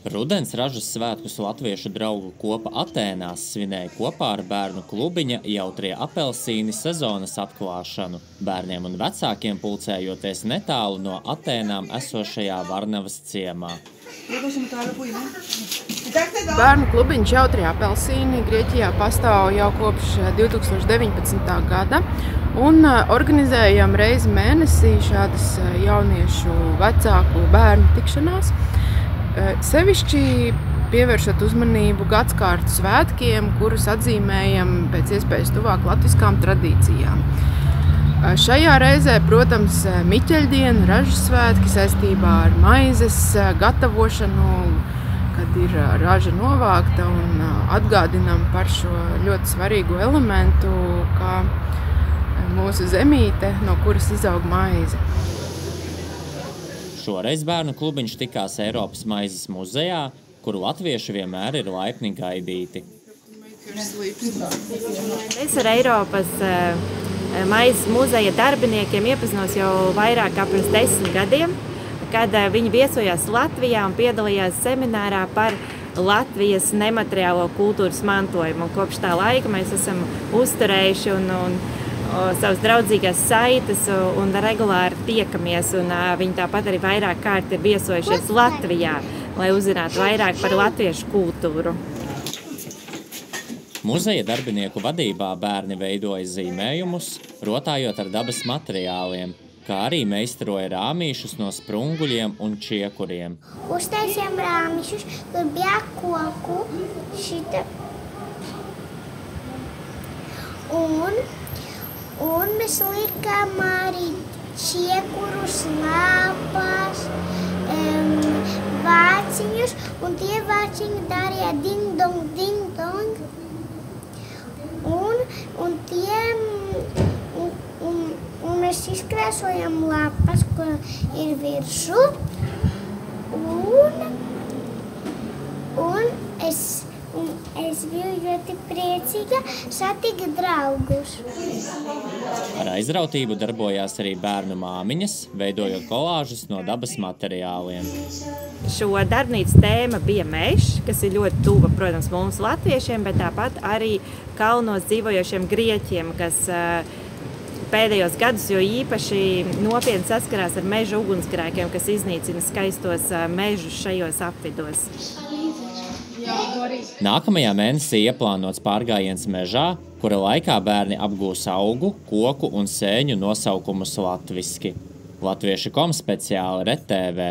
Rudens ražas svētkus latviešu draugu kopa Atēnās svinēja kopā ar bērnu klubiņa Jautrie apelsīni sezonas atklāšanu. Bērniem un vecākiem pulcējoties netālu no Atēnām esošajā Varnavas ciemā. Bērnu klubiņš Jautrie apelsīni Grieķijā pastāv jau kopš 2019. gada un organizējam reizi mēnesī šādas jauniešu vecāku bērnu tikšanās. Sevišķi pievēršot uzmanību gadskārtu svētkiem, kurus atzīmējam pēc iespējas tuvāk latviskām tradīcijām. Šajā reizē, protams, Miķeļdiena, ražas svētki saistībā ar maizes gatavošanu, kad ir raža novākta, un atgādinām par šo ļoti svarīgu elementu, kā mūsu zemīte, no kuras izaug maize. Šoreiz bērnu klubiņš tikās Eiropas maizes muzejā, kuru latvieši vienmēr ir laipni gaidīti. Es ar Eiropas maizes muzeja darbiniekiem iepazinos jau vairāk kā pirms 10 gadiem, kad viņi viesojās Latvijā un piedalījās seminārā par Latvijas nemateriālo kultūras mantojumu. Un kopš tā laika mēs esam uzturējuši un savas draudzīgās saites un regulāri tiekamies. Viņi tāpat arī vairāk kārt ir viesojušies Latvijā, lai uzzinātu vairāk par latviešu kultūru. Muzeja darbinieku vadībā bērni veidoja zīmējumus, rotājot ar dabas materiāliem, kā arī meistaroja rāmīšus no sprunguļiem un čiekuriem. Uztaisījām rāmīšus, tur bija koku, šita. Un mēs likām arī čiekurus, lāpās, vāciņus, un tie vāciņi darīja ding-dong, ding-dong. Un mēs izkrāsojam lapas, kur ir virsū, un es biju ļoti priecīga satikt draugus. Ar aizrautību darbojās arī bērnu māmiņas, veidojot kolāžus no dabas materiāliem. Šo darbnīcas tēma bija mežs, kas ir ļoti tuva, protams, mums latviešiem, bet tāpat arī kalnos dzīvojošiem grieķiem, kas pēdējos gadus jo īpaši nopietni saskarās ar meža ugunsgrēkiem, kas iznīcina skaistos mežus šajos apvidos. Nākamajā mēnesī ieplānots pārgājiens mežā, kura laikā bērni apgūs augu, koku un sēņu nosaukumus latviski. Latviešu.com speciāli RTV.